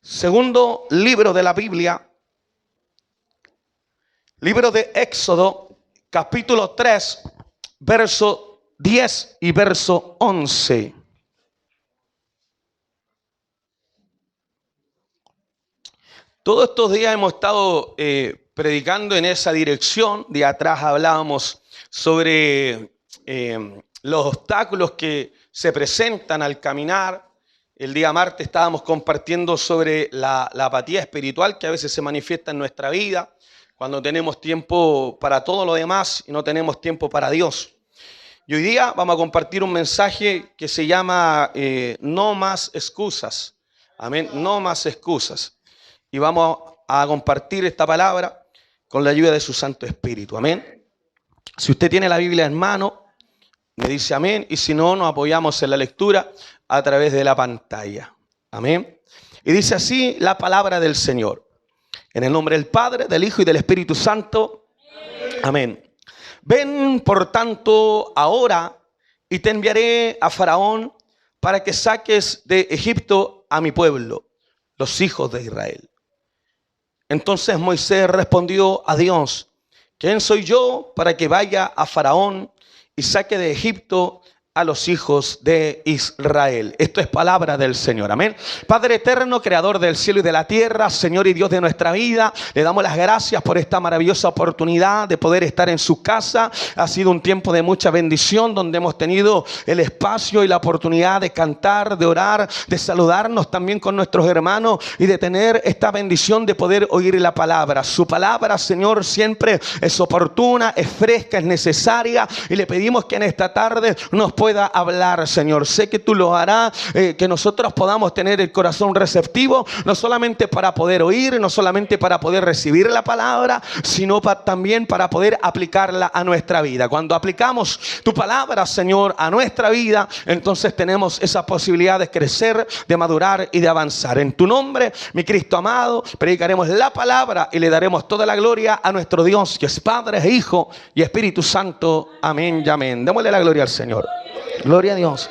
Segundo libro de la Biblia, libro de Éxodo, capítulo 3, verso 10 y verso 11. Todos estos días hemos estado predicando en esa dirección. De atrás hablábamos sobre los obstáculos que se presentan al caminar. El día martes estábamos compartiendo sobre la apatía espiritual que a veces se manifiesta en nuestra vida, cuando tenemos tiempo para todo lo demás y no tenemos tiempo para Dios. Y hoy día vamos a compartir un mensaje que se llama No más excusas. Amén, no más excusas. Y vamos a compartir esta palabra con la ayuda de su Santo Espíritu. Amén. Si usted tiene la Biblia en mano, me dice amén. Y si no, nos apoyamos en la lectura a través de la pantalla. Amén. Y dice así la palabra del Señor. En el nombre del Padre, del Hijo y del Espíritu Santo. Amén. Ven, por tanto, ahora y te enviaré a Faraón para que saques de Egipto a mi pueblo, los hijos de Israel. Entonces Moisés respondió a Dios: ¿quién soy yo para que vaya a Faraón y saque de Egipto a los hijos de Israel? Esto es palabra del Señor. Amén. Padre eterno, creador del cielo y de la tierra, Señor y Dios de nuestra vida, le damos las gracias por esta maravillosa oportunidad de poder estar en su casa. Ha sido un tiempo de mucha bendición, donde hemos tenido el espacio y la oportunidad de cantar, de orar, de saludarnos también con nuestros hermanos y de tener esta bendición de poder oír la palabra. Su palabra, Señor, siempre es oportuna, es fresca, es necesaria, y le pedimos que en esta tarde nos pueda hablar, Señor. Sé que tú lo harás, que nosotros podamos tener el corazón receptivo, no solamente para poder oír, no solamente para poder recibir la palabra, sino también para poder aplicarla a nuestra vida. Cuando aplicamos tu palabra, Señor, a nuestra vida, entonces tenemos esa posibilidad de crecer, de madurar y de avanzar. En tu nombre, mi Cristo amado, predicaremos la palabra y le daremos toda la gloria a nuestro Dios, que es Padre, Hijo y Espíritu Santo. Amén y amén. Démosle la gloria al Señor. Gloria a Dios.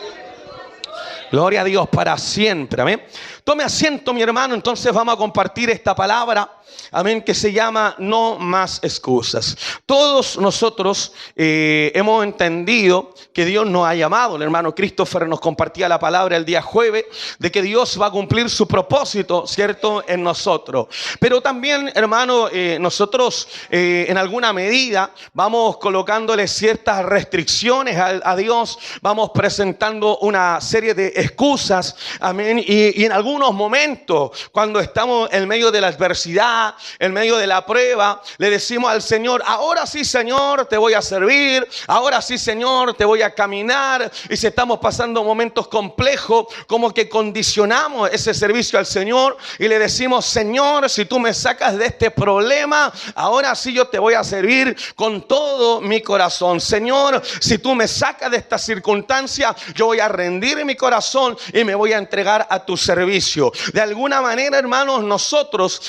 Gloria a Dios para siempre. Amén. Tome asiento, mi hermano. Entonces vamos a compartir esta palabra. Amén, que se llama No más excusas. Todos nosotros hemos entendido que Dios nos ha llamado. El hermano Christopher nos compartía la palabra el día jueves de que Dios va a cumplir su propósito, ¿cierto?, en nosotros. Pero también, hermano, nosotros en alguna medida vamos colocándole ciertas restricciones a Dios. Vamos presentando una serie de excusas. Amén. Y en algunos momentos, cuando estamos en medio de la adversidad, en medio de la prueba, le decimos al Señor: ahora sí, Señor, te voy a servir. Ahora sí, Señor, te voy a caminar. Y si estamos pasando momentos complejos, como que condicionamos ese servicio al Señor y le decimos: Señor, si tú me sacas de este problema, ahora sí yo te voy a servir con todo mi corazón. Señor, si tú me sacas de esta circunstancia, yo voy a rendir mi corazón y me voy a entregar a tu servicio. De alguna manera, hermanos, nosotros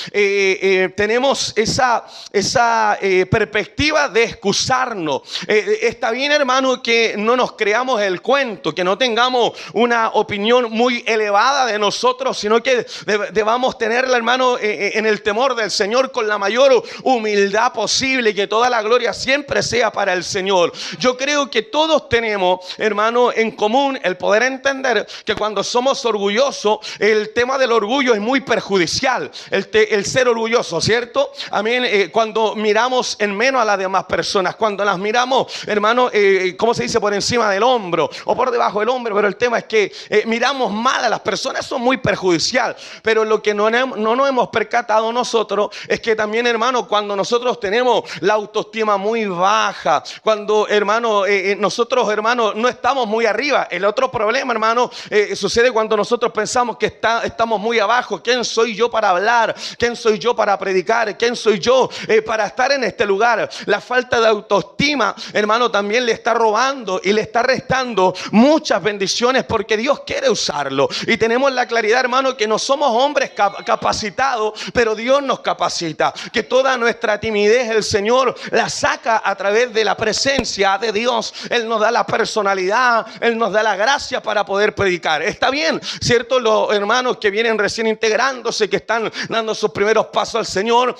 tenemos esa perspectiva de excusarnos. Está bien, hermano, que no nos creamos el cuento, que no tengamos una opinión muy elevada de nosotros, sino que debamos tenerla, hermano, en el temor del Señor, con la mayor humildad posible, y que toda la gloria siempre sea para el Señor. Yo creo que todos tenemos, hermano, en común el poder entender que cuando somos orgullosos, el tema del orgullo es muy perjudicial. El ser orgulloso, ¿cierto? Amén. Cuando miramos en menos a las demás personas, cuando las miramos, hermano, ¿cómo se dice? Por encima del hombro o por debajo del hombro. Pero el tema es que miramos mal a las personas. Eso es muy perjudicial. Pero lo que no nos hemos percatado nosotros es que también, hermano, cuando nosotros tenemos la autoestima muy baja, cuando, hermano, nosotros, hermano, no estamos muy arriba. El otro problema, hermano, sucede cuando nosotros pensamos que estamos muy abajo. ¿Quién soy yo para hablar? ¿Quién soy yo para predicar? ¿Quién soy yo para estar en este lugar? La falta de autoestima, hermano, también le está robando y le está restando muchas bendiciones, porque Dios quiere usarlo. Y tenemos la claridad, hermano, que no somos hombres capacitados, pero Dios nos capacita. Que toda nuestra timidez el Señor la saca a través de la presencia de Dios. Él nos da la personalidad, Él nos da la gracia para poder predicar. Está bien, ¿cierto? Hermano, hermanos que vienen recién integrándose, que están dando sus primeros pasos al Señor,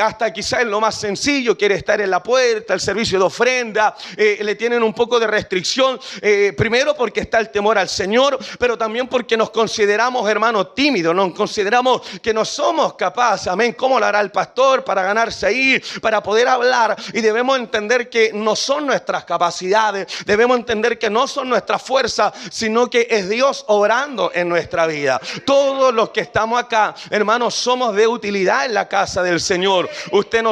hasta quizás en lo más sencillo, quiere estar en la puerta, el servicio de ofrenda, le tienen un poco de restricción, primero porque está el temor al Señor, pero también porque nos consideramos, hermanos, tímidos, nos consideramos que no somos capaces, amén, ¿cómo lo hará el pastor para ganarse ahí, para poder hablar? Y debemos entender que no son nuestras capacidades, debemos entender que no son nuestras fuerzas, sino que es Dios obrando en nuestra vida. Todos los que estamos acá, hermanos, somos de utilidad en la casa del Señor. Usted,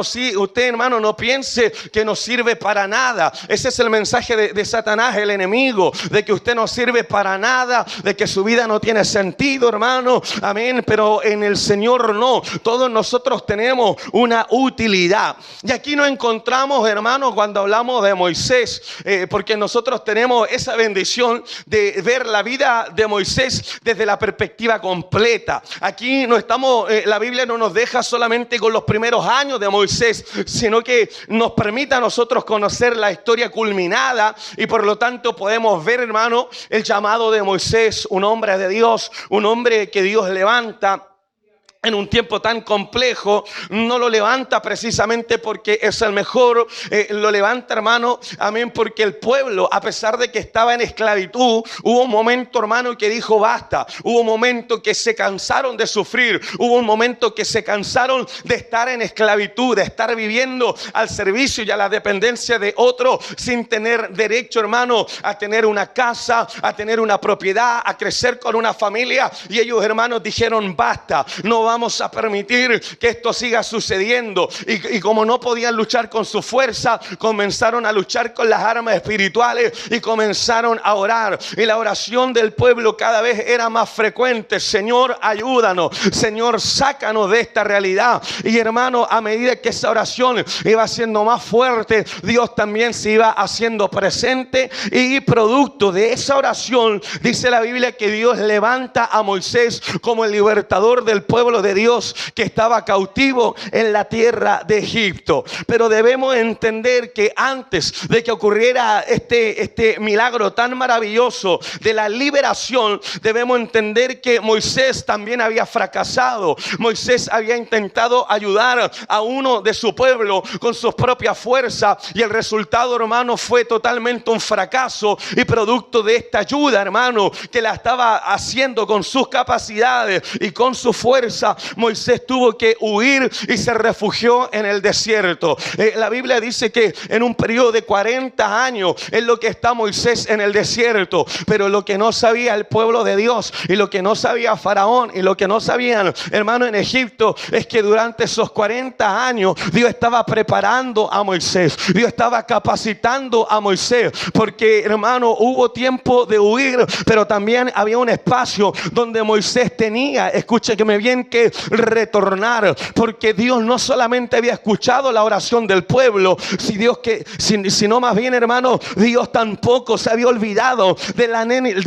hermano, no piense que no sirve para nada. Ese es el mensaje de Satanás, el enemigo, de que usted no sirve para nada, de que su vida no tiene sentido, hermano. Amén. Pero en el Señor no. Todos nosotros tenemos una utilidad. Y aquí nos encontramos, hermanos, cuando hablamos de Moisés, porque nosotros tenemos esa bendición de ver la vida de Moisés desde la perspectiva completa. Aquí no estamos, la Biblia no nos deja solamente con los primeros años de Moisés, sino que nos permite a nosotros conocer la historia culminada y por lo tanto podemos ver, hermano, el llamado de Moisés, un hombre de Dios, un hombre que Dios levanta en un tiempo tan complejo. No lo levanta precisamente porque es el mejor, lo levanta, hermano, amén, porque el pueblo, a pesar de que estaba en esclavitud, hubo un momento, hermano, que dijo basta. Hubo un momento que se cansaron de sufrir, hubo un momento que se cansaron de estar en esclavitud, de estar viviendo al servicio y a la dependencia de otro, sin tener derecho, hermano, a tener una casa, a tener una propiedad, a crecer con una familia. Y ellos, hermanos, dijeron basta, no vamos a permitir que esto siga sucediendo. Y como no podían luchar con su fuerza, comenzaron a luchar con las armas espirituales y comenzaron a orar. Y la oración del pueblo cada vez era más frecuente. Señor, ayúdanos. Señor, sácanos de esta realidad. Y hermano, a medida que esa oración iba siendo más fuerte, Dios también se iba haciendo presente. Y producto de esa oración, dice la Biblia que Dios levanta a Moisés como el libertador del pueblo de Dios que estaba cautivo en la tierra de Egipto. Pero debemos entender que antes de que ocurriera este milagro tan maravilloso de la liberación, debemos entender que Moisés también había fracasado. Moisés había intentado ayudar a uno de su pueblo con sus propias fuerzas y el resultado, hermano, fue totalmente un fracaso. Y producto de esta ayuda, hermano, que la estaba haciendo con sus capacidades y con su fuerza, Moisés tuvo que huir y se refugió en el desierto. La Biblia dice que en un periodo de 40 años es lo que está Moisés en el desierto. Pero lo que no sabía el pueblo de Dios y lo que no sabía Faraón y lo que no sabían, hermano, en Egipto, es que durante esos 40 años Dios estaba preparando a Moisés. Dios estaba capacitando a Moisés, porque, hermano, hubo tiempo de huir, pero también había un espacio donde Moisés tenía, escúcheme bien, que retornar, porque Dios no solamente había escuchado la oración del pueblo, sino más bien, hermano, Dios tampoco se había olvidado de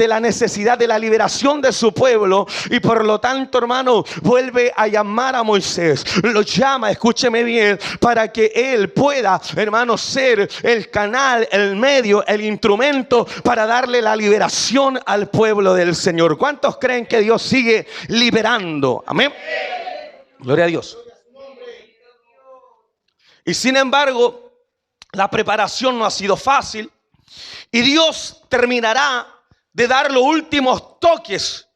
la necesidad de la liberación de su pueblo. Y por lo tanto, hermano, vuelve a llamar a Moisés, lo llama, escúcheme bien, para que él pueda, hermano, ser el canal, el medio, el instrumento para darle la liberación al pueblo del Señor. ¿Cuántos creen que Dios sigue liberando? Amén. Gloria a Dios. Y sin embargo, la preparación no ha sido fácil. Y Dios terminará de dar los últimos toques,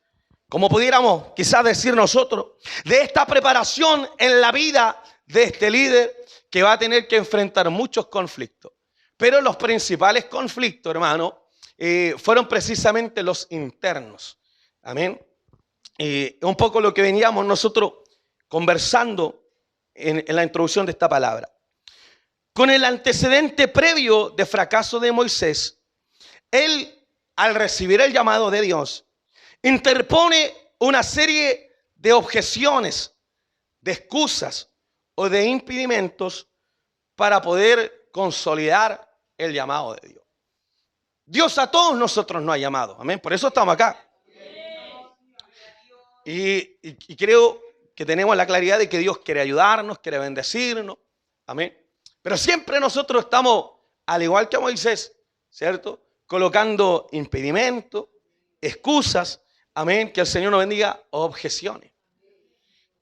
como pudiéramos quizás decir nosotros, de esta preparación en la vida de este líder que va a tener que enfrentar muchos conflictos. Pero los principales conflictos, hermano, fueron precisamente los internos. Amén. Un poco lo que veníamos nosotros conversando en la introducción de esta palabra. Con el antecedente previo de fracaso de Moisés, él, al recibir el llamado de Dios, interpone una serie de objeciones, de excusas o de impedimentos para poder consolidar el llamado de Dios. Dios a todos nosotros nos ha llamado. Amén. Por eso estamos acá. Y creo que tenemos la claridad de que Dios quiere ayudarnos, quiere bendecirnos. Amén. Pero siempre nosotros estamos, al igual que Moisés, ¿cierto?, colocando impedimentos, excusas amén, que el Señor nos bendiga, objeciones.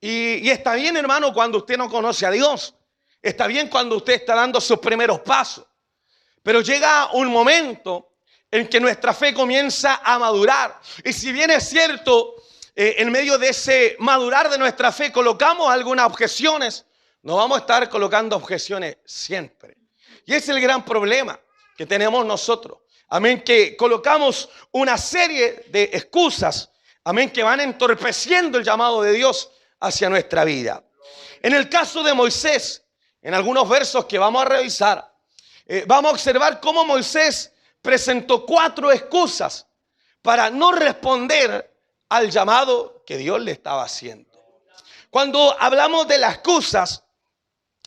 Y está bien, hermano, cuando usted no conoce a Dios. Está bien cuando usted está dando sus primeros pasos. Pero llega un momento en que nuestra fe comienza a madurar. Y si bien es cierto, en medio de ese madurar de nuestra fe colocamos algunas objeciones, no vamos a estar colocando objeciones siempre. Y ese es el gran problema que tenemos nosotros. Amén, que colocamos una serie de excusas, amén, que van entorpeciendo el llamado de Dios hacia nuestra vida. En el caso de Moisés, en algunos versos que vamos a revisar, vamos a observar cómo Moisés presentó 4 excusas para no responder al llamado que Dios le estaba haciendo. Cuando hablamos de las excusas,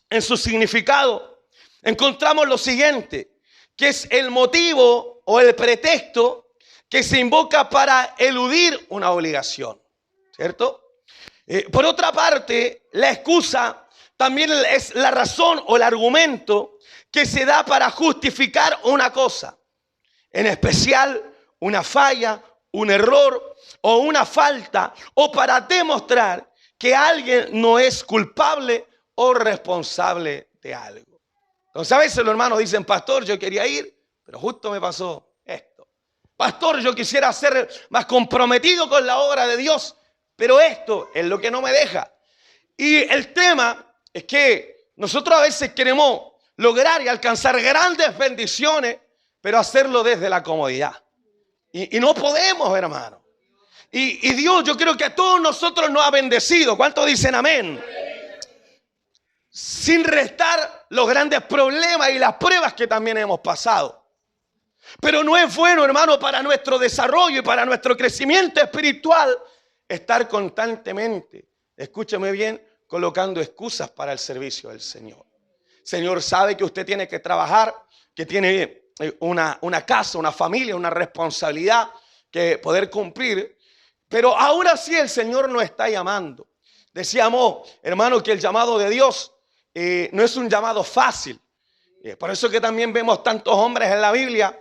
en su significado, encontramos lo siguiente, que es el motivo o el pretexto que se invoca para eludir una obligación, ¿cierto? Por otra parte, la excusa también es la razón o el argumento que se da para justificar una cosa, en especial una falla, un error o una falta, o para demostrar que alguien no es culpable o responsable de algo. Entonces a veces los hermanos dicen, pastor, yo quería ir, pero justo me pasó esto. Pastor, yo quisiera ser más comprometido con la obra de Dios, pero esto es lo que no me deja. Y el tema es que nosotros a veces queremos lograr y alcanzar grandes bendiciones, pero hacerlo desde la comodidad. Y no podemos, hermano. Y Dios, yo creo que a todos nosotros nos ha bendecido. ¿Cuántos dicen amén? Sin restar los grandes problemas y las pruebas que también hemos pasado. Pero no es bueno, hermano, para nuestro desarrollo y para nuestro crecimiento espiritual estar constantemente, escúcheme bien, colocando excusas para el servicio del Señor. El Señor sabe que usted tiene que trabajar, que tiene una casa, una familia, una responsabilidad que poder cumplir, pero aún así el Señor nos está llamando. Decíamos, hermano, que el llamado de Dios no es un llamado fácil. Por eso que también vemos tantos hombres en la Biblia,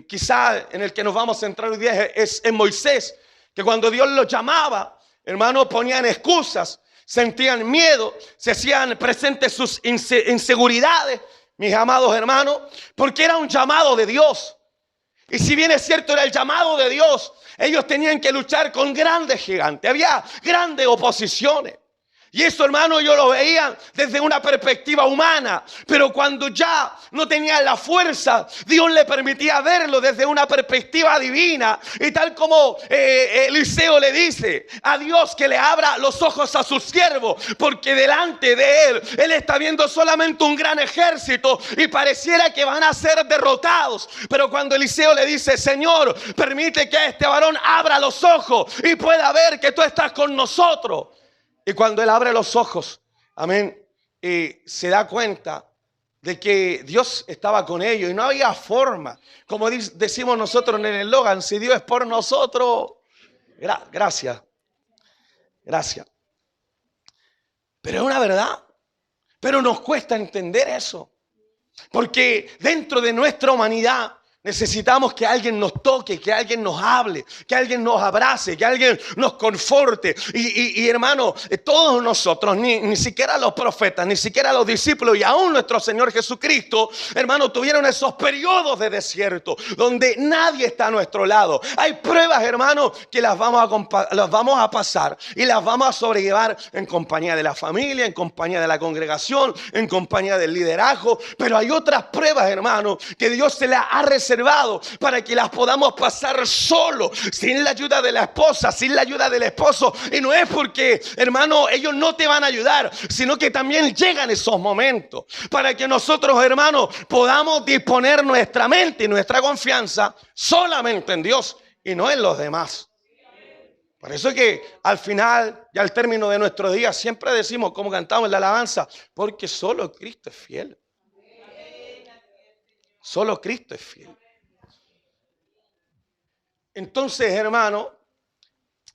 quizá en el que nos vamos a centrar hoy día es en Moisés, que cuando Dios los llamaba, hermano, ponían excusas, sentían miedo, se hacían presentes sus inseguridades, mis amados hermanos, porque era un llamado de Dios. Y si bien es cierto, era el llamado de Dios, ellos tenían que luchar con grandes gigantes, había grandes oposiciones. Y eso, hermano, yo lo veía desde una perspectiva humana. Pero cuando ya no tenía la fuerza, Dios le permitía verlo desde una perspectiva divina. Y tal como Eliseo le dice a Dios que le abra los ojos a su siervo, porque delante de él está viendo solamente un gran ejército y pareciera que van a ser derrotados. Pero cuando Eliseo le dice, Señor, permite que este varón abra los ojos y pueda ver que tú estás con nosotros. Y cuando él abre los ojos, amén, se da cuenta de que Dios estaba con ellos y no había forma. Como decimos nosotros en el eslogan, si Dios es por nosotros, gracias. Pero es una verdad. Pero nos cuesta entender eso. Porque dentro de nuestra humanidad necesitamos que alguien nos toque, que alguien nos hable, que alguien nos abrace, que alguien nos conforte. Y hermano, todos nosotros, ni siquiera los profetas, ni siquiera los discípulos y aún nuestro Señor Jesucristo, hermano, tuvieron esos periodos de desierto donde nadie está a nuestro lado. Hay pruebas, hermano, que las vamos a pasar y las vamos a sobrellevar en compañía de la familia, en compañía de la congregación, en compañía del liderazgo. Pero hay otras pruebas, hermano, que Dios se las ha reservado para que las podamos pasar solo, sin la ayuda de la esposa, sin la ayuda del esposo. Y no es porque, hermano, ellos no te van a ayudar, sino que también llegan esos momentos para que nosotros, hermano, podamos disponer nuestra mente y nuestra confianza solamente en Dios y no en los demás. Por eso es que al final y al término de nuestros días siempre decimos, como cantamos en la alabanza, porque solo Cristo es fiel. Solo Cristo es fiel. Entonces, hermano,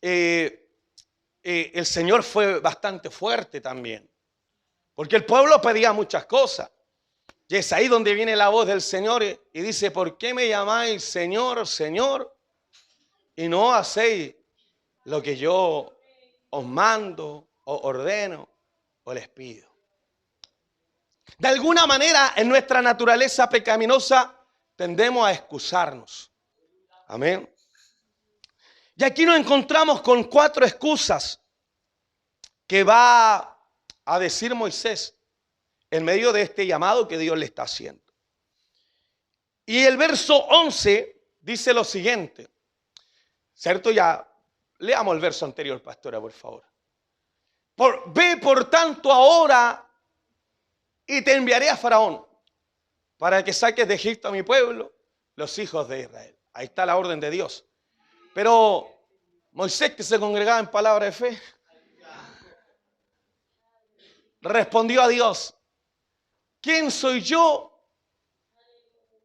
el Señor fue bastante fuerte también. Porque el pueblo pedía muchas cosas. Y es ahí donde viene la voz del Señor y dice, ¿por qué me llamáis Señor, Señor? y no hacéis lo que yo os mando, os ordeno o les pido. De alguna manera, en nuestra naturaleza pecaminosa, tendemos a excusarnos. Amén. Y aquí nos encontramos con 4 excusas que va a decir Moisés en medio de este llamado que Dios le está haciendo. Y el verso 11 dice lo siguiente, ¿cierto? Ya leamos el verso anterior, pastora, por favor. Ve por tanto ahora y te enviaré a Faraón para que saques de Egipto a mi pueblo, los hijos de Israel. Ahí está la orden de Dios. Pero Moisés, que se congregaba en palabra de fe, respondió a Dios: ¿quién soy yo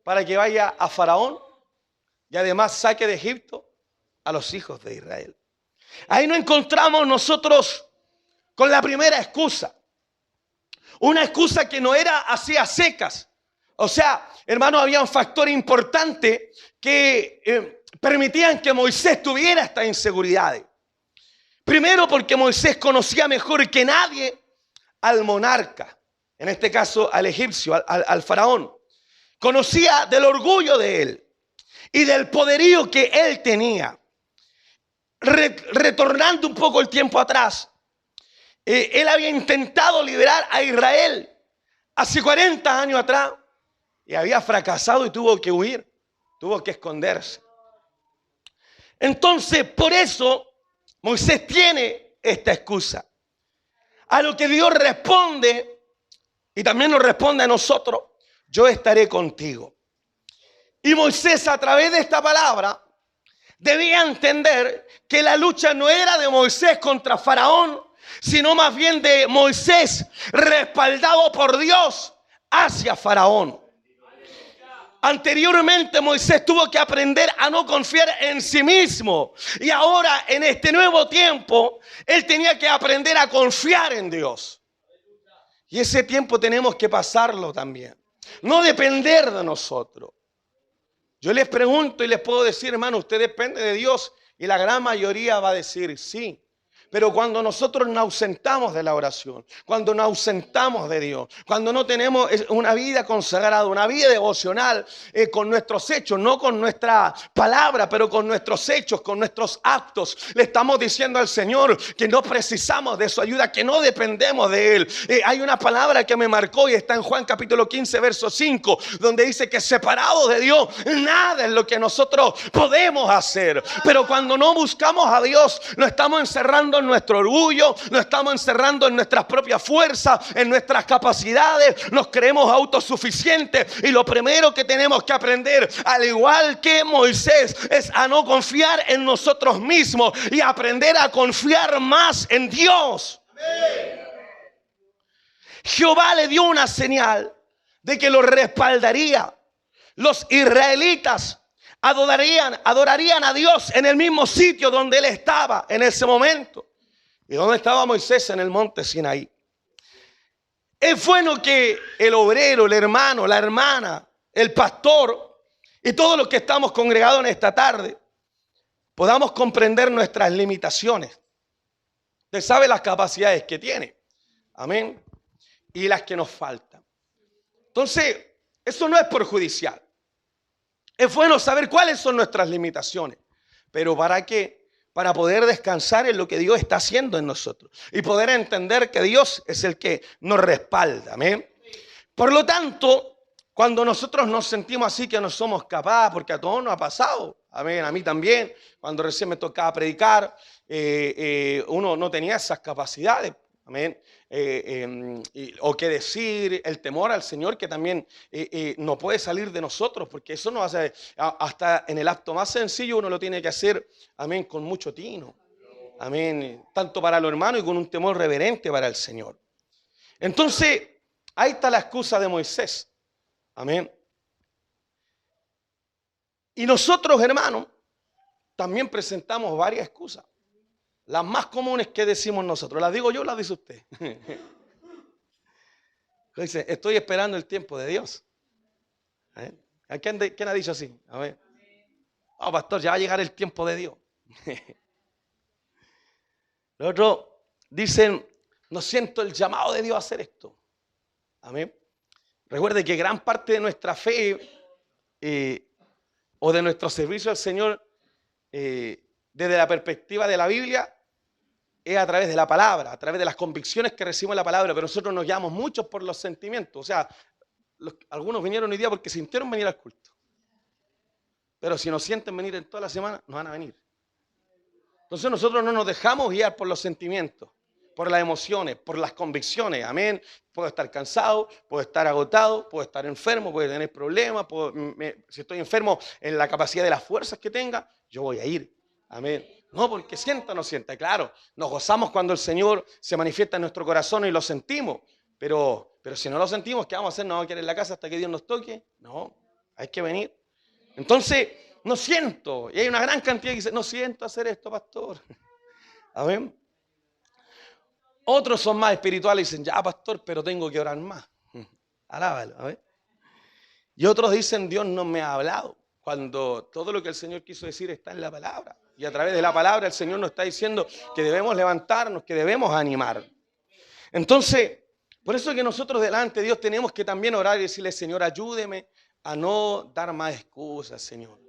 para que vaya a Faraón y además saque de Egipto a los hijos de Israel? Ahí nos encontramos nosotros con la primera excusa. Una excusa que no era así a secas. O sea, hermano, había un factor importante que permitían que Moisés tuviera estas inseguridades. Primero, porque Moisés conocía mejor que nadie al monarca, en este caso al egipcio, al faraón. Conocía del orgullo de él y del poderío que él tenía. Retornando un poco el tiempo atrás, él había intentado liberar a Israel hace 40 años atrás y había fracasado y tuvo que huir, tuvo que esconderse. Entonces, por eso Moisés tiene esta excusa. A lo que Dios responde, y también nos responde a nosotros: yo estaré contigo. Y Moisés, a través de esta palabra, debía entender que la lucha no era de Moisés contra Faraón, sino más bien de Moisés respaldado por Dios hacia Faraón. Anteriormente Moisés tuvo que aprender a no confiar en sí mismo. Y ahora, en este nuevo tiempo, él tenía que aprender a confiar en Dios. Y ese tiempo tenemos que pasarlo también. No depender de nosotros. Yo les pregunto y les puedo decir, hermano, ¿usted depende de Dios? Y la gran mayoría va a decir sí. Pero cuando nosotros nos ausentamos de la oración, cuando nos ausentamos de Dios, cuando no tenemos una vida consagrada, una vida devocional con nuestros hechos, no con nuestra palabra, pero con nuestros hechos, con nuestros actos, le estamos diciendo al Señor que no precisamos de su ayuda, que no dependemos de Él. Hay una palabra que me marcó y está en Juan capítulo 15, verso 5, donde dice que separados de Dios, nada es lo que nosotros podemos hacer. Pero cuando no buscamos a Dios, nos estamos encerrando en nuestro orgullo, nos estamos encerrando en nuestras propias fuerzas, en nuestras capacidades, nos creemos autosuficientes y lo primero que tenemos que aprender, al igual que Moisés, es a no confiar en nosotros mismos y aprender a confiar más en Dios. Amén. Jehová le dio una señal de que lo respaldaría. Los israelitas adorarían a Dios en el mismo sitio donde él estaba en ese momento. ¿Y dónde estaba Moisés? En el monte Sinaí. Es bueno que el obrero, el hermano, la hermana, el pastor y todos los que estamos congregados en esta tarde podamos comprender nuestras limitaciones. Usted sabe las capacidades que tiene. Amén. Y las que nos faltan. Entonces, eso no es perjudicial. Es bueno saber cuáles son nuestras limitaciones. ¿Pero para qué? Para poder descansar en lo que Dios está haciendo en nosotros. Y poder entender que Dios es el que nos respalda. ¿Amén? Por lo tanto, cuando nosotros nos sentimos así que no somos capaces, porque a todos nos ha pasado. Amén, a mí también. Cuando recién me tocaba predicar, uno no tenía esas capacidades. Amén. O qué decir, el temor al Señor que también no puede salir de nosotros, porque eso nos hace, hasta en el acto más sencillo uno lo tiene que hacer, amén, con mucho tino, amén, tanto para los hermanos y con un temor reverente para el Señor. Entonces, ahí está la excusa de Moisés, amén. Y nosotros, hermanos, también presentamos varias excusas. Las más comunes que decimos nosotros, las digo yo, las dice usted. Dice, estoy esperando el tiempo de Dios. ¿Quién ha dicho así? A ver. Oh, pastor, ya va a llegar el tiempo de Dios. Los otros dicen, no siento el llamado de Dios a hacer esto. Amén. Recuerde que gran parte de nuestra fe o de nuestro servicio al Señor desde la perspectiva de la Biblia es a través de la palabra, a través de las convicciones que recibimos en la palabra, pero nosotros nos guiamos mucho por los sentimientos. O sea, algunos vinieron hoy día porque sintieron venir al culto. Pero si nos sienten venir en toda la semana, no van a venir. Entonces nosotros no nos dejamos guiar por los sentimientos, por las emociones, por las convicciones. Amén. Puedo estar cansado, puedo estar agotado, puedo estar enfermo, puedo tener problemas. Si estoy enfermo en la capacidad de las fuerzas que tenga, yo voy a ir. Amén. No, porque sienta o no sienta. Claro, nos gozamos cuando el Señor se manifiesta en nuestro corazón y lo sentimos. Pero si no lo sentimos, ¿qué vamos a hacer? ¿No vamos a quedar en la casa hasta que Dios nos toque? No, hay que venir. Entonces, no siento. Y hay una gran cantidad que dice, no siento hacer esto, pastor. Amén. Otros son más espirituales y dicen, ya, pastor, pero tengo que orar más. Alábalo. A ver. Y otros dicen, Dios no me ha hablado. Cuando todo lo que el Señor quiso decir está en la palabra. Y a través de la palabra el Señor nos está diciendo que debemos levantarnos, que debemos animar. Entonces, por eso es que nosotros delante de Dios tenemos que también orar y decirle, Señor, ayúdeme a no dar más excusas, Señor.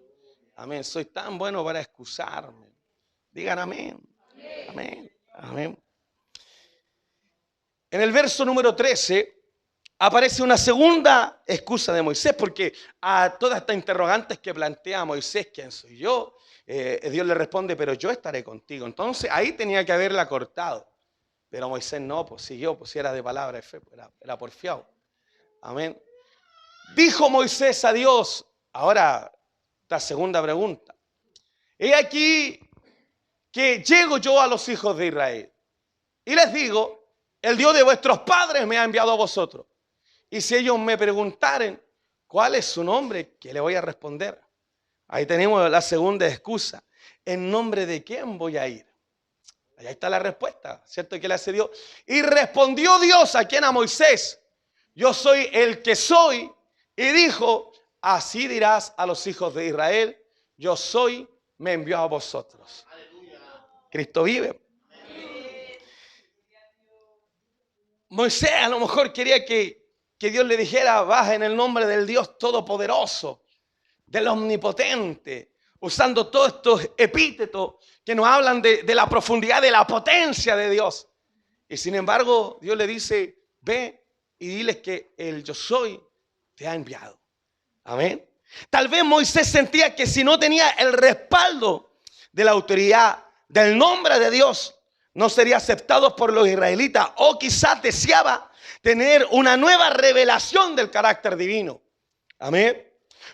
Amén. Soy tan bueno para excusarme. Digan amén. Amén. Amén. En el verso número 13 aparece una segunda excusa de Moisés, porque a todas estas interrogantes que plantea Moisés, ¿quién soy yo? Dios le responde, pero yo estaré contigo. Entonces ahí tenía que haberla cortado. Pero Moisés no, pues siguió, pues si era de palabra de fe, era porfiado. Amén. Dijo Moisés a Dios, ahora esta segunda pregunta. He aquí que llego yo a los hijos de Israel y les digo, el Dios de vuestros padres me ha enviado a vosotros. Y si ellos me preguntaren, ¿cuál es su nombre? ¿Qué le voy a responder? Ahí tenemos la segunda excusa. ¿En nombre de quién voy a ir? Ahí está la respuesta, ¿cierto? Que le hace Dios. Y respondió Dios a quien, a Moisés, yo soy el que soy. Y dijo, así dirás a los hijos de Israel, yo soy, me envió a vosotros. Aleluya. Cristo vive. Amén. Moisés a lo mejor quería que Dios le dijera, baja en el nombre del Dios Todopoderoso, del Omnipotente, usando todos estos epítetos que nos hablan de la profundidad, de la potencia de Dios. Y sin embargo, Dios le dice, ve y diles que el yo soy te ha enviado. Amén. Tal vez Moisés sentía que si no tenía el respaldo de la autoridad, del nombre de Dios, no sería aceptado por los israelitas, o quizás deseaba tener una nueva revelación del carácter divino. Amén.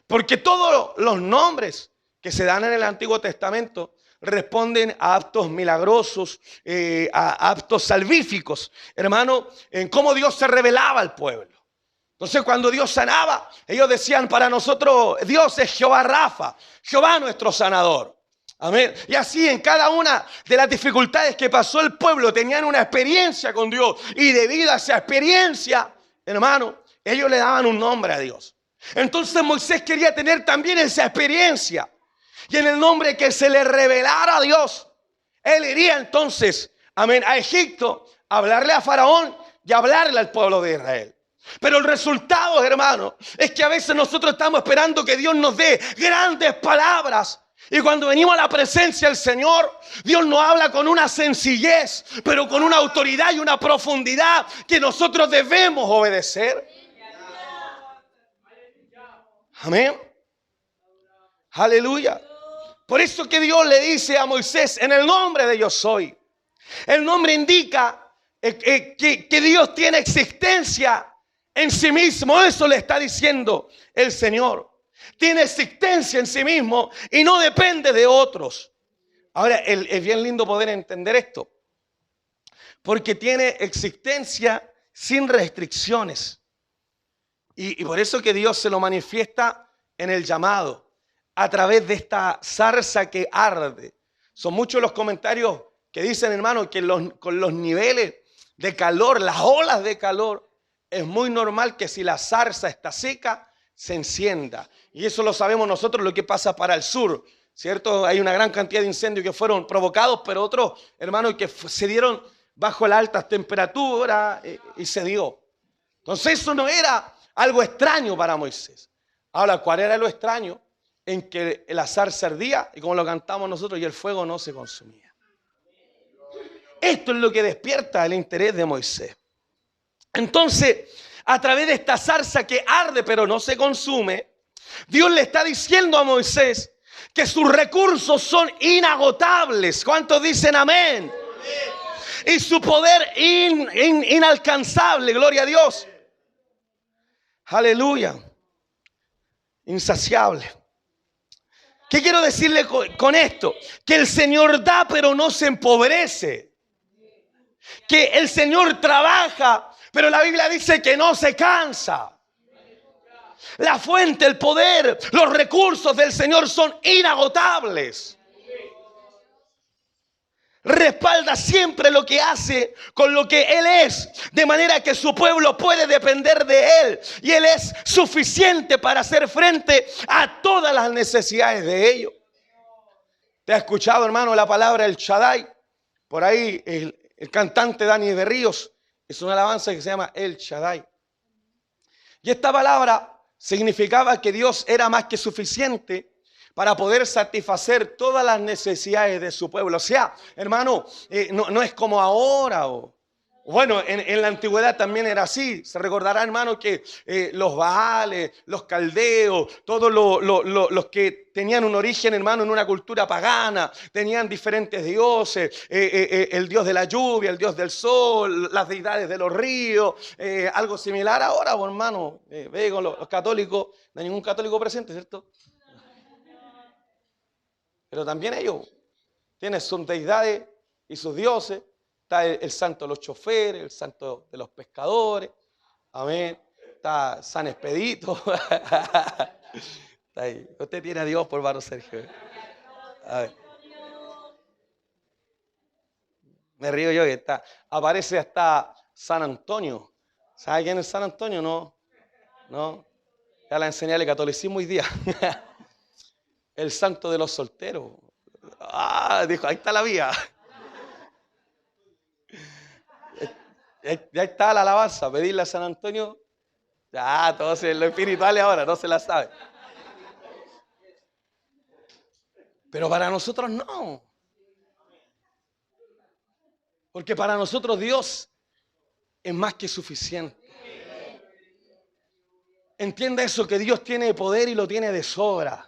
Porque todos los nombres que se dan en el Antiguo Testamento responden a actos milagrosos, a actos salvíficos, hermano, en cómo Dios se revelaba al pueblo. Entonces cuando Dios sanaba, ellos decían para nosotros, Dios es Jehová Rafa, Jehová nuestro sanador. Amén. Y así en cada una de las dificultades que pasó el pueblo, tenían una experiencia con Dios. Y debido a esa experiencia, hermano, ellos le daban un nombre a Dios. Entonces Moisés quería tener también esa experiencia. Y en el nombre que se le revelara a Dios, él iría entonces, amén, a Egipto, a hablarle a Faraón y a hablarle al pueblo de Israel. Pero el resultado, hermano, es que a veces nosotros estamos esperando que Dios nos dé grandes palabras. Y cuando venimos a la presencia del Señor, Dios nos habla con una sencillez, pero con una autoridad y una profundidad que nosotros debemos obedecer. Amén. Aleluya. Por eso que Dios le dice a Moisés, en el nombre de yo soy. El nombre indica que Dios tiene existencia en sí mismo. Eso le está diciendo el Señor. Tiene existencia en sí mismo y no depende de otros. Ahora, es bien lindo poder entender esto. Porque tiene existencia sin restricciones. Y por eso que Dios se lo manifiesta en el llamado. A través de esta zarza que arde. Son muchos los comentarios que dicen, hermano, que con los niveles de calor, las olas de calor, es muy normal que si la zarza está seca, se encienda. Y eso lo sabemos nosotros, lo que pasa para el sur. ¿cierto? Hay una gran cantidad de incendios que fueron provocados, pero otros, hermanos, que se dieron bajo las altas temperaturas y se dio. Entonces eso no era algo extraño para Moisés. Ahora, ¿cuál era lo extraño? En que el zarza ardía y como lo cantamos nosotros y el fuego no se consumía. Esto es lo que despierta el interés de Moisés. Entonces, a través de esta zarza que arde pero no se consume, Dios le está diciendo a Moisés que sus recursos son inagotables. ¿Cuántos dicen amén? Y su poder inalcanzable, gloria a Dios. Aleluya. Insaciable. ¿Qué quiero decirle con esto? Que el Señor da pero no se empobrece. Que el Señor trabaja, pero la Biblia dice que no se cansa. La fuente, el poder, los recursos del Señor son inagotables. Respalda siempre lo que hace con lo que Él es, de manera que su pueblo puede depender de Él. Y Él es suficiente para hacer frente a todas las necesidades de ellos. ¿Te has escuchado, hermano, la palabra El Shaddai? Por ahí el cantante Dani Berríos hizo una alabanza que se llama El Shaddai. Y esta palabra significaba que Dios era más que suficiente para poder satisfacer todas las necesidades de su pueblo. O sea, hermano, no es como ahora. Bueno, en la antigüedad también era así. Se recordará, hermano, que los baales, los caldeos, todos los que tenían un origen, hermano, en una cultura pagana, tenían diferentes dioses, el dios de la lluvia, el dios del sol, las deidades de los ríos, algo similar ahora, hermano. Ve con los católicos, no hay ningún católico presente, ¿cierto? Pero también ellos tienen sus deidades y sus dioses. Está el santo de los choferes, el santo de los pescadores. Amén. Está San Expedito. Está ahí. Usted tiene a Dios por varón Sergio. A ver. Me río yo que aparece hasta San Antonio. ¿Sabe quién es San Antonio? No. Ya la enseñé el catolicismo hoy día. El santo de los solteros. Dijo, ahí está la vía. Ya está la alabanza, pedirle a San Antonio. Ya, todos lo espiritual ahora, no se la sabe. Pero para nosotros no. Porque para nosotros Dios es más que suficiente. Entienda eso, que Dios tiene poder y lo tiene de sobra.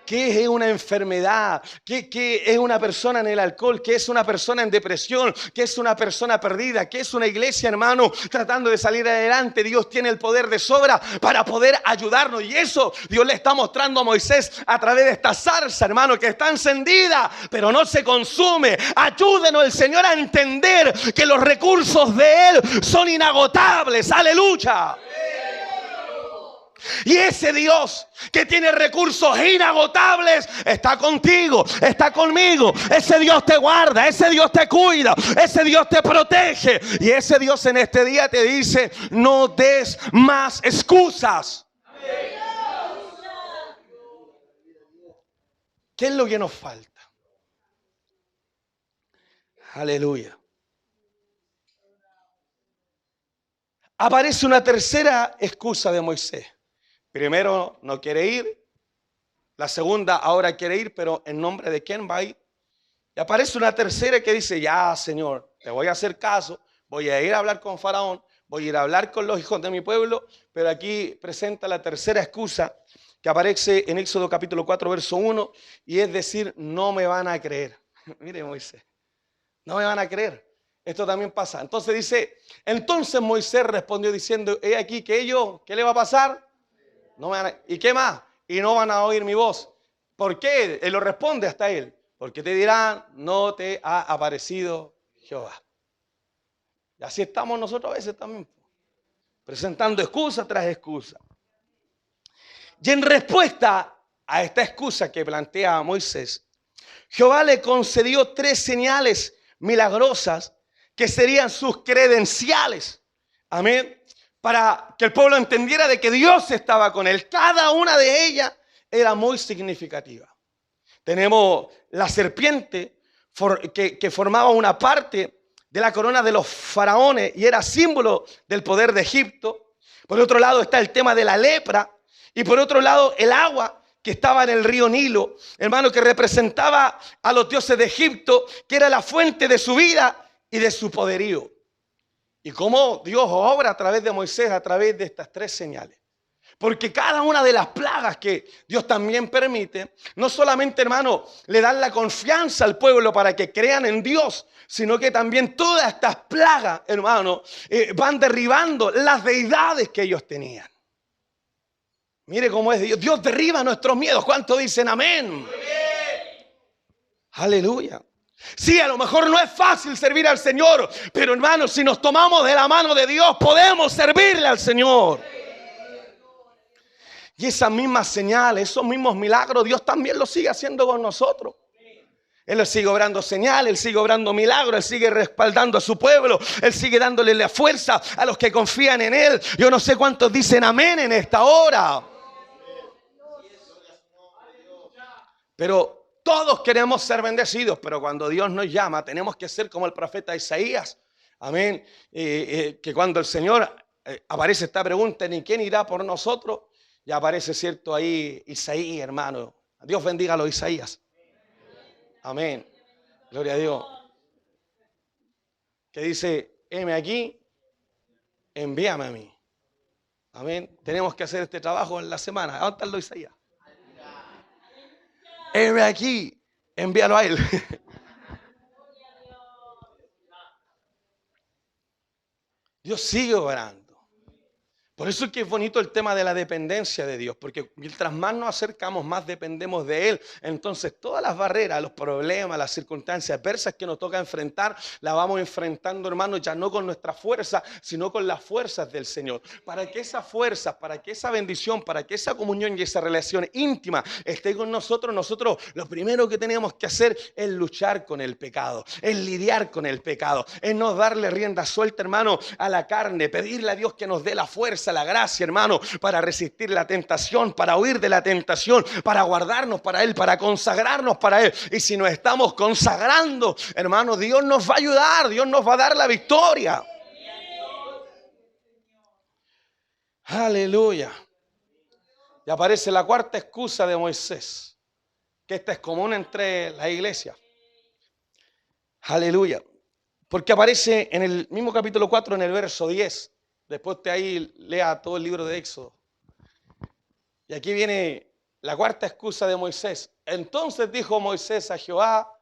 ¿Qué es una enfermedad? ¿Qué es una persona en el alcohol? ¿Qué es una persona en depresión? ¿Qué es una persona perdida? ¿Qué es una iglesia, hermano, tratando de salir adelante? Dios tiene el poder de sobra para poder ayudarnos. Y eso Dios le está mostrando a Moisés a través de esta zarza, hermano, que está encendida, pero no se consume. Ayúdenos el Señor a entender que los recursos de Él son inagotables. ¡Aleluya! Y ese Dios que tiene recursos inagotables está contigo, está conmigo. Ese Dios te guarda, ese Dios te cuida, ese Dios te protege. Y ese Dios en este día te dice, no des más excusas. ¿Qué es lo que nos falta? Aleluya. Aparece una tercera excusa de Moisés. Primero, no quiere ir. La segunda, ahora quiere ir, pero ¿en nombre de quién va a ir? Y aparece una tercera que dice, ya, Señor, te voy a hacer caso. Voy a ir a hablar con Faraón. Voy a ir a hablar con los hijos de mi pueblo. Pero aquí presenta la tercera excusa que aparece en Éxodo capítulo 4, verso 1. Y es decir, no me van a creer. Mire, Moisés, no me van a creer. Esto también pasa. Entonces dice, entonces Moisés respondió diciendo, he aquí que ellos, ¿qué le va a pasar? No me van a, ¿y qué más? Y no van a oír mi voz. ¿Por qué? Él lo responde hasta él. Porque te dirán, no te ha aparecido Jehová. Y así estamos nosotros a veces también, presentando excusa tras excusa. Y en respuesta a esta excusa que plantea Moisés, Jehová le concedió 3 señales milagrosas que serían sus credenciales. Amén. Para que el pueblo entendiera de que Dios estaba con él. Cada una de ellas era muy significativa. Tenemos la serpiente que formaba una parte de la corona de los faraones y era símbolo del poder de Egipto. Por otro lado está el tema de la lepra y por otro lado el agua que estaba en el río Nilo, hermano, que representaba a los dioses de Egipto, que era la fuente de su vida y de su poderío. Y cómo Dios obra a través de Moisés, a través de estas tres señales. Porque cada una de las plagas que Dios también permite, no solamente, hermano, le dan la confianza al pueblo para que crean en Dios, sino que también todas estas plagas, hermano, van derribando las deidades que ellos tenían. Mire cómo es Dios. Dios derriba nuestros miedos. ¿Cuántos dicen amén? Aleluya. Sí, a lo mejor no es fácil servir al Señor, pero hermano, si nos tomamos de la mano de Dios, podemos servirle al Señor. Y esas mismas señales, esos mismos milagros, Dios también los sigue haciendo con nosotros. Él sigue obrando señales, Él sigue obrando milagros, Él sigue respaldando a su pueblo, Él sigue dándole la fuerza a los que confían en Él. Yo no sé cuántos dicen amén en esta hora. Pero todos queremos ser bendecidos, pero cuando Dios nos llama tenemos que ser como el profeta Isaías. Amén. Que cuando el Señor aparece esta pregunta, ¿ni quién irá por nosotros? Y aparece, cierto, ahí Isaías, hermano. Dios bendiga a los Isaías. Amén. Gloria a Dios. Que dice, heme aquí, envíame a mí. Amén. Tenemos que hacer este trabajo en la semana. ¿Dónde está Isaías? Heme aquí, envíalo a él. Dios sigue obrando. Por eso es que es bonito el tema de la dependencia de Dios, porque mientras más nos acercamos, más dependemos de Él. Entonces todas las barreras, los problemas, las circunstancias adversas que nos toca enfrentar, las vamos enfrentando, hermanos, ya no con nuestra fuerza, sino con las fuerzas del Señor. Para que esa fuerza, para que esa bendición, para que esa comunión y esa relación íntima esté con nosotros, lo primero que tenemos que hacer es luchar con el pecado, es lidiar con el pecado, es no darle rienda suelta, hermano, a la carne, pedirle a Dios que nos dé la fuerza, la gracia, hermano, para resistir la tentación, para huir de la tentación, para guardarnos para Él, para consagrarnos para Él. Y si nos estamos consagrando, hermano, Dios nos va a ayudar, Dios nos va a dar la victoria. Aleluya. Y aparece la cuarta excusa de Moisés, que esta es común entre las iglesias. Aleluya. Porque aparece en el mismo capítulo 4, en el verso 10. Después de ahí lea todo el libro de Éxodo. Y aquí viene la cuarta excusa de Moisés. Entonces dijo Moisés a Jehová,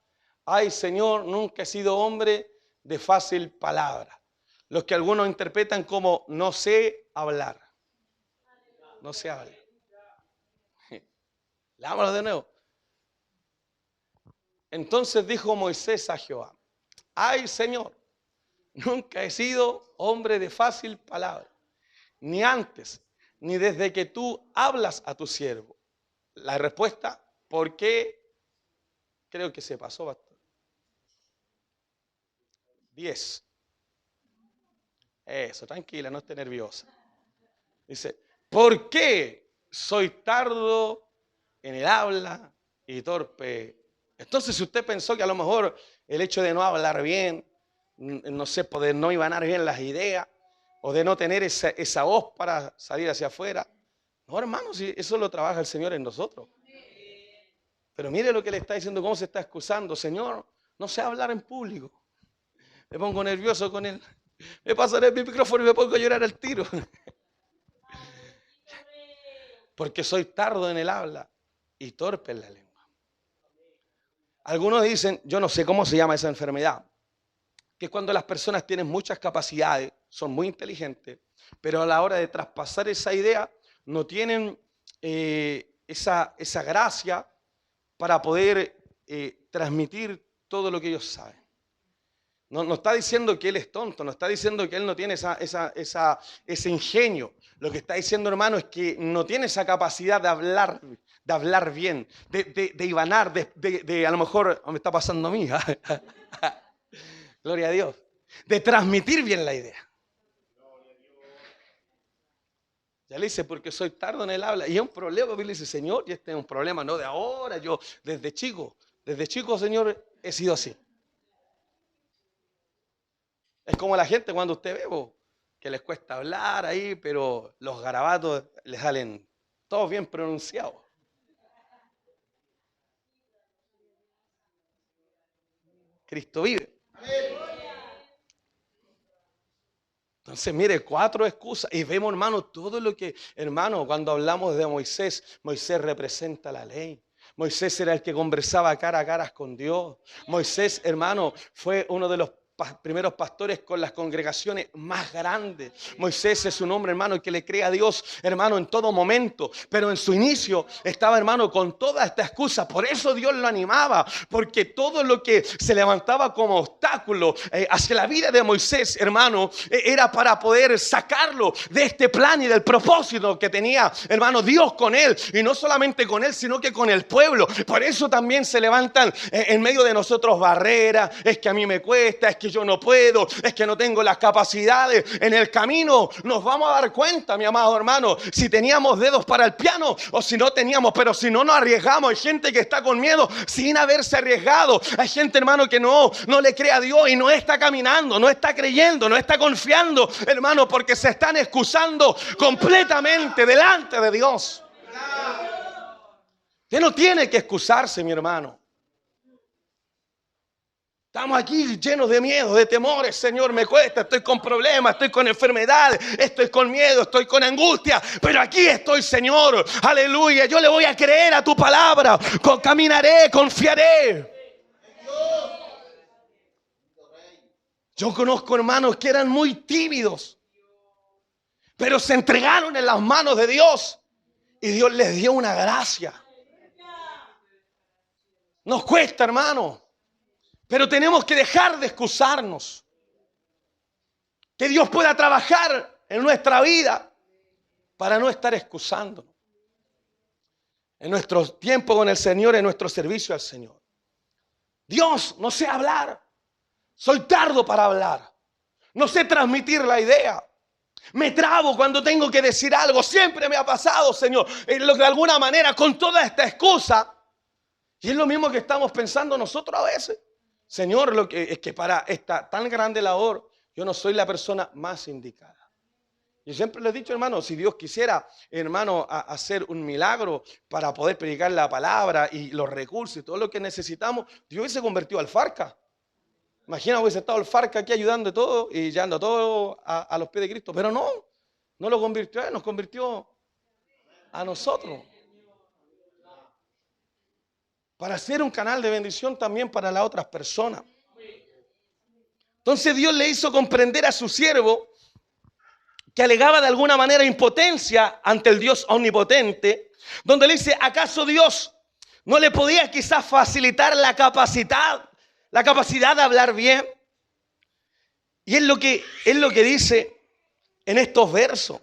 ay Señor, nunca he sido hombre de fácil palabra. Los que algunos interpretan como no sé hablar. No sé hablar. Leámoslo de nuevo. Entonces dijo Moisés a Jehová, ay Señor, nunca he sido hombre de fácil palabra, ni antes, ni desde que tú hablas a tu siervo. La respuesta, ¿por qué? Creo que se pasó bastante. 10. Eso, tranquila, no esté nerviosa. Dice, ¿por qué soy tardo en el habla y torpe? Entonces, si usted pensó que a lo mejor el hecho de no hablar bien, no sé, de no ibanar bien las ideas, o de no tener esa voz para salir hacia afuera. No, hermano, si eso lo trabaja el Señor en nosotros. Pero mire lo que le está diciendo, cómo se está excusando. Señor, no sé hablar en público. Me pongo nervioso con él. Me pasaré mi micrófono y me pongo a llorar al tiro. Porque soy tardo en el habla y torpe en la lengua. Algunos dicen, yo no sé cómo se llama esa enfermedad, que es cuando las personas tienen muchas capacidades, son muy inteligentes, pero a la hora de traspasar esa idea no tienen esa gracia para poder transmitir todo lo que ellos saben. No está diciendo que él es tonto, no está diciendo que él no tiene ese ingenio. Lo que está diciendo, hermano, es que no tiene esa capacidad de hablar bien, de hibanar, a lo mejor me está pasando a mí. Gloria a Dios. De transmitir bien la idea. Ya le dice, porque soy tardo en el habla. Y es un problema, y le dice, Señor, y este es un problema, no de ahora, yo desde chico, Señor, he sido así. Es como la gente cuando usted ve, que les cuesta hablar ahí, pero los garabatos les salen todos bien pronunciados. Cristo vive. Entonces, mire, 4 excusas. Y vemos, hermano, todo lo que, hermano, cuando hablamos de Moisés, Moisés representa la ley. Moisés era el que conversaba cara a cara con Dios. Moisés, hermano, fue uno de los primeros pastores con las congregaciones más grandes. Moisés es un hombre, hermano, que le cree a Dios, hermano, en todo momento. Pero en su inicio estaba, hermano, con toda esta excusa. Por eso Dios lo animaba, porque todo lo que se levantaba como obstáculo hacia la vida de Moisés, hermano, era para poder sacarlo de este plan y del propósito que tenía, hermano, Dios con él. Y no solamente con él, sino que con el pueblo. Por eso también se levantan en medio de nosotros barreras. Es que a mí me cuesta, es que yo no puedo, es que no tengo las capacidades. En el camino nos vamos a dar cuenta, mi amado hermano, si teníamos dedos para el piano o si no teníamos, pero si no nos arriesgamos. Hay gente que está con miedo sin haberse arriesgado. Hay gente, hermano, que no le cree a Dios y no está caminando, no está creyendo, no está confiando, hermano, porque se están excusando completamente delante de Dios. Usted no tiene que excusarse, mi hermano. Estamos aquí llenos de miedo, de temores. Señor, me cuesta, estoy con problemas, estoy con enfermedad, estoy con miedo, estoy con angustia. Pero aquí estoy, Señor. Aleluya. Yo le voy a creer a tu palabra. Caminaré, confiaré. Yo conozco hermanos que eran muy tímidos, pero se entregaron en las manos de Dios y Dios les dio una gracia. Nos cuesta, hermano. Pero tenemos que dejar de excusarnos. Que Dios pueda trabajar en nuestra vida para no estar excusándonos. En nuestro tiempo con el Señor, en nuestro servicio al Señor. Dios, no sé hablar. Soy tardo para hablar. No sé transmitir la idea. Me trabo cuando tengo que decir algo. Siempre me ha pasado, Señor. De alguna manera, con toda esta excusa. Y es lo mismo que estamos pensando nosotros a veces. Señor, lo que es que para esta tan grande labor, yo no soy la persona más indicada. Yo siempre les he dicho, hermano, si Dios quisiera, hermano, hacer un milagro para poder predicar la palabra y los recursos y todo lo que necesitamos, Dios hubiese convertido al Farca. Imagina, hubiese estado el Farca aquí ayudando todo y llevando todo a los pies de Cristo. Pero no lo convirtió a él, nos convirtió a nosotros. Para ser un canal de bendición también para las otras personas. Entonces Dios le hizo comprender a su siervo que alegaba de alguna manera impotencia ante el Dios omnipotente, donde le dice, ¿acaso Dios no le podía quizás facilitar la capacidad de hablar bien? Y es lo que dice en estos versos.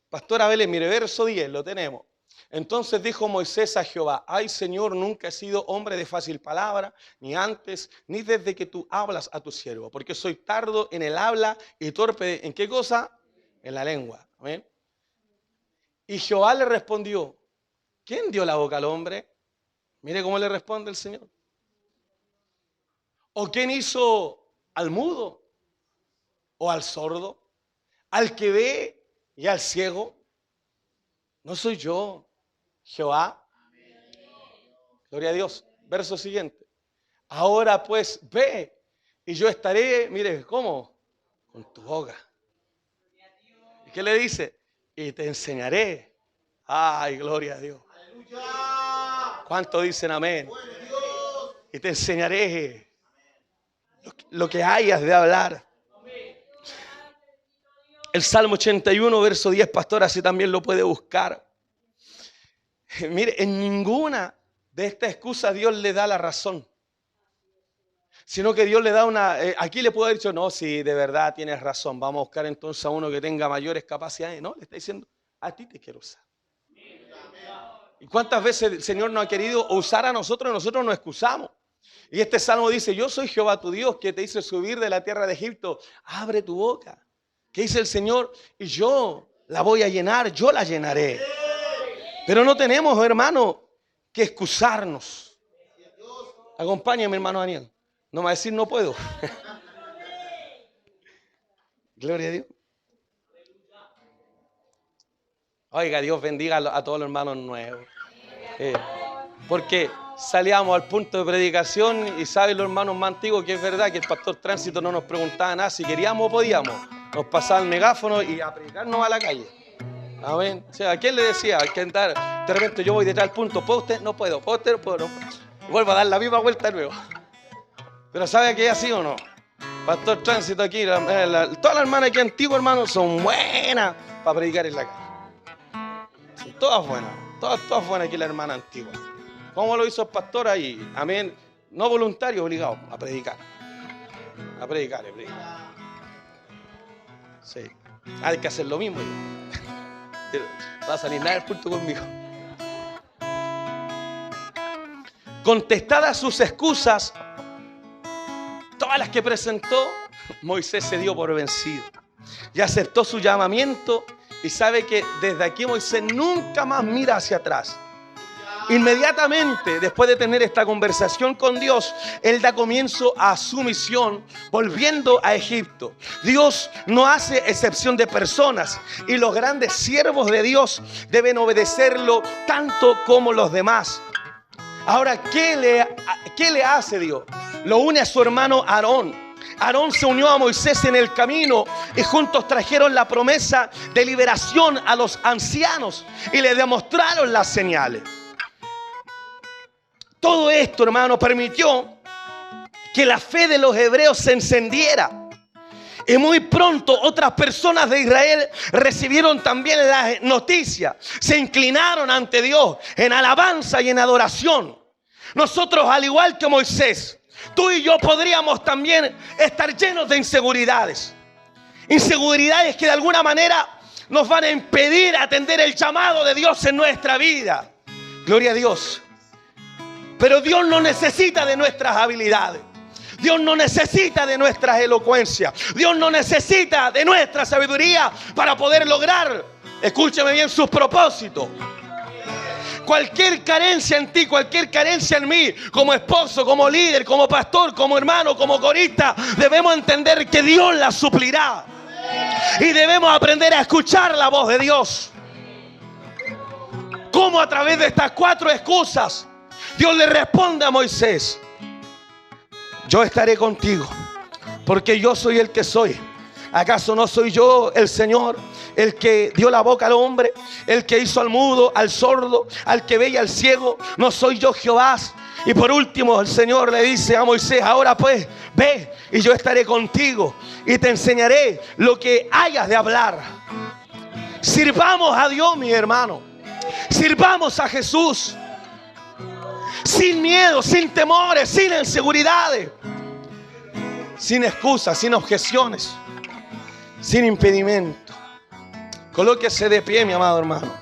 Pastora Vélez, mire, verso 10, lo tenemos. Entonces dijo Moisés a Jehová, ay Señor, nunca he sido hombre de fácil palabra, ni antes, ni desde que tú hablas a tu siervo, porque soy tardo en el habla y torpe, ¿en qué cosa? En la lengua. ¿Amén? Y Jehová le respondió, ¿quién dio la boca al hombre? Mire cómo le responde el Señor. ¿O quién hizo al mudo? ¿O al sordo? ¿Al que ve y al ciego? No soy yo, Jehová. Gloria a Dios. Verso siguiente. Ahora pues ve y yo estaré, mire, ¿cómo? Con tu boca. ¿Y qué le dice? Y te enseñaré. Ay, gloria a Dios. ¿Cuántos dicen amén? Y te enseñaré lo que hayas de hablar. El Salmo 81, verso 10, pastor, así también lo puede buscar. Mire, en ninguna de estas excusas Dios le da la razón. Sino que Dios le da una... aquí le puede haber dicho, no, si de verdad tienes razón, vamos a buscar entonces a uno que tenga mayores capacidades. No, le está diciendo, a ti te quiero usar. ¿Y cuántas veces el Señor nos ha querido usar a nosotros y nosotros nos excusamos? Y este salmo dice, yo soy Jehová tu Dios que te hizo subir de la tierra de Egipto. Abre tu boca. ¿Qué dice el Señor? Y yo la voy a llenar, yo la llenaré. Pero no tenemos, hermano, que excusarnos. Acompáñame, hermano Daniel. No me va a decir no puedo. Gloria a Dios. Oiga, Dios bendiga a todos los hermanos nuevos. Porque salíamos al punto de predicación y saben los hermanos más antiguos que es verdad que el pastor Tránsito no nos preguntaba nada, si queríamos o podíamos. Nos pasaba el megáfono y a predicarnos a la calle. Amén. O sea, ¿a quién le decía? Hay que andar, de repente yo voy detrás del punto, ¿puedo usted? No puedo, ¿puedo usted? No puedo, no puedo. Vuelvo a dar la misma vuelta de nuevo. Pero ¿sabe que es así o no? Pastor Tránsito aquí, todas las hermanas aquí antiguas, hermanos, son buenas para predicar en la calle. Son todas buenas, todas buenas aquí las hermanas antiguas. ¿Cómo lo hizo el pastor ahí? Amén. No voluntario, obligado a predicar. A predicar. Sí. Hay que hacer lo mismo. Va a salir nada del culto conmigo. Contestadas sus excusas, todas las que presentó, Moisés se dio por vencido y aceptó su llamamiento. Y sabe que desde aquí Moisés nunca más mira hacia atrás. Inmediatamente después de tener esta conversación con Dios, él da comienzo a su misión volviendo a Egipto. Dios no hace excepción de personas y los grandes siervos de Dios deben obedecerlo tanto como los demás. Ahora, ¿qué le hace Dios? Lo une a su hermano Aarón. Aarón se unió a Moisés en el camino y juntos trajeron la promesa de liberación a los ancianos y le demostraron las señales. Todo esto, hermano, permitió que la fe de los hebreos se encendiera. Y muy pronto otras personas de Israel recibieron también la noticia. Se inclinaron ante Dios en alabanza y en adoración. Nosotros, al igual que Moisés, tú y yo podríamos también estar llenos de inseguridades. Inseguridades que de alguna manera nos van a impedir atender el llamado de Dios en nuestra vida. Gloria a Dios. Pero Dios no necesita de nuestras habilidades. Dios no necesita de nuestras elocuencias. Dios no necesita de nuestra sabiduría para poder lograr, escúcheme bien, sus propósitos. Cualquier carencia en ti, cualquier carencia en mí, como esposo, como líder, como pastor, como hermano, como corista, debemos entender que Dios la suplirá. Y debemos aprender a escuchar la voz de Dios. ¿Cómo? A través de estas 4 excusas Dios le responde a Moisés: yo estaré contigo, porque yo soy el que soy. ¿Acaso no soy yo el Señor, el que dio la boca al hombre, el que hizo al mudo, al sordo, al que ve y al ciego? ¿No soy yo Jehová? Y por último el Señor le dice a Moisés: ahora pues, ve y yo estaré contigo y te enseñaré lo que hayas de hablar. Sirvamos a Dios, mi hermano. Sirvamos a Jesús. Sin miedo, sin temores, sin inseguridades, sin excusas, sin objeciones, sin impedimento. Colóquese de pie, mi amado hermano.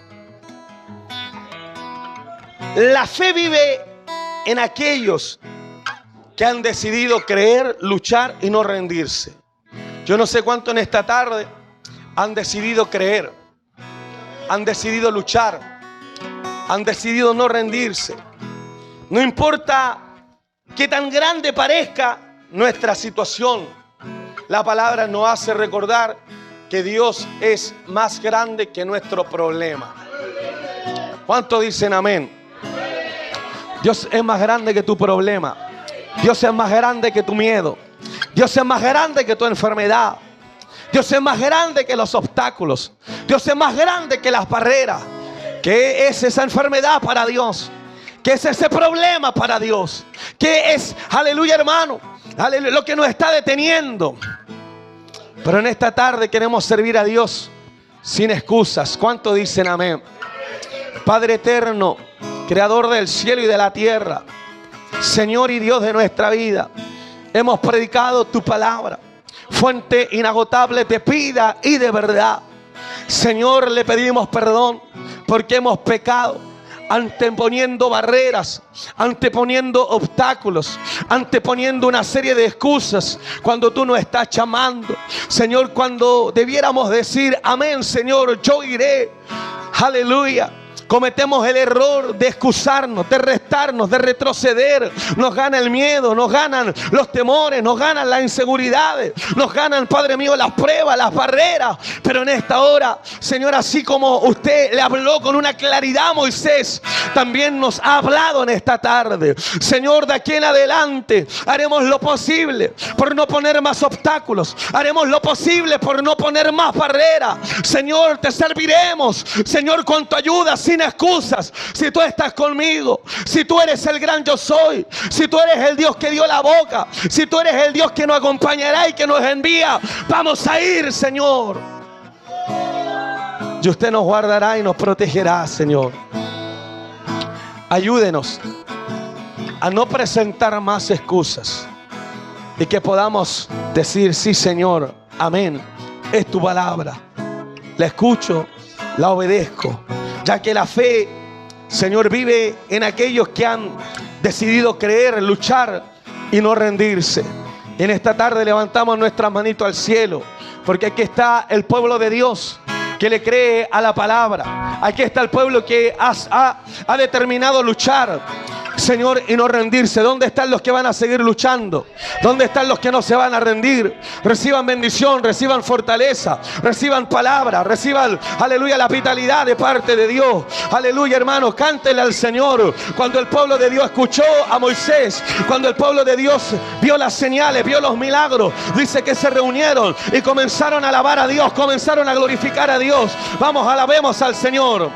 La fe vive en aquellos que han decidido creer, luchar y no rendirse. Yo no sé cuánto en esta tarde han decidido creer, han decidido luchar, han decidido no rendirse. No importa qué tan grande parezca nuestra situación, la palabra nos hace recordar que Dios es más grande que nuestro problema. ¿Cuántos dicen amén? Dios es más grande que tu problema. Dios es más grande que tu miedo. Dios es más grande que tu enfermedad. Dios es más grande que los obstáculos. Dios es más grande que las barreras. ¿Qué es esa enfermedad para Dios? ¿Qué es ese problema para Dios? ¿Qué es, aleluya hermano, aleluya, lo que nos está deteniendo? Pero en esta tarde queremos servir a Dios sin excusas. ¿Cuántos dicen amén? Padre eterno, creador del cielo y de la tierra, Señor y Dios de nuestra vida, hemos predicado tu palabra, fuente inagotable de vida y de verdad. Señor, le pedimos perdón porque hemos pecado. anteponiendo barreras, anteponiendo obstáculos, anteponiendo una serie de excusas cuando tú nos estás llamando. Señor, cuando debiéramos decir, amén, Señor, yo iré. Aleluya. Cometemos el error de excusarnos, de restarnos, de retroceder. Nos gana el miedo, nos ganan los temores, nos ganan las inseguridades, nos ganan, Padre mío, las pruebas, las barreras. Pero en esta hora, Señor, así como usted le habló con una claridad a Moisés, también nos ha hablado en esta tarde. Señor, de aquí en adelante haremos lo posible por no poner más obstáculos. Haremos lo posible por no poner más barreras. Señor, te serviremos, Señor, con tu ayuda, sin excusas. Si tú estás conmigo, si tú eres el gran yo soy, si tú eres el Dios que dio la boca, si tú eres el Dios que nos acompañará y que nos envía, vamos a ir, Señor. Y usted nos guardará y nos protegerá, Señor. Ayúdenos a no presentar más excusas y que podamos decir, sí, Señor, amén, es tu palabra, la escucho, la obedezco. Ya que la fe, Señor, vive en aquellos que han decidido creer, luchar y no rendirse. Y en esta tarde levantamos nuestras manitos al cielo, porque aquí está el pueblo de Dios que le cree a la palabra. Aquí está el pueblo que ha determinado luchar, Señor, y no rendirse. ¿Dónde están los que van a seguir luchando? ¿Dónde están los que no se van a rendir? Reciban bendición, reciban fortaleza, reciban palabra, reciban, aleluya, la vitalidad de parte de Dios. Aleluya, hermanos, cántele al Señor. Cuando el pueblo de Dios escuchó a Moisés, cuando el pueblo de Dios vio las señales, vio los milagros, dice que se reunieron y comenzaron a alabar a Dios, comenzaron a glorificar a Dios. Vamos, alabemos al Señor.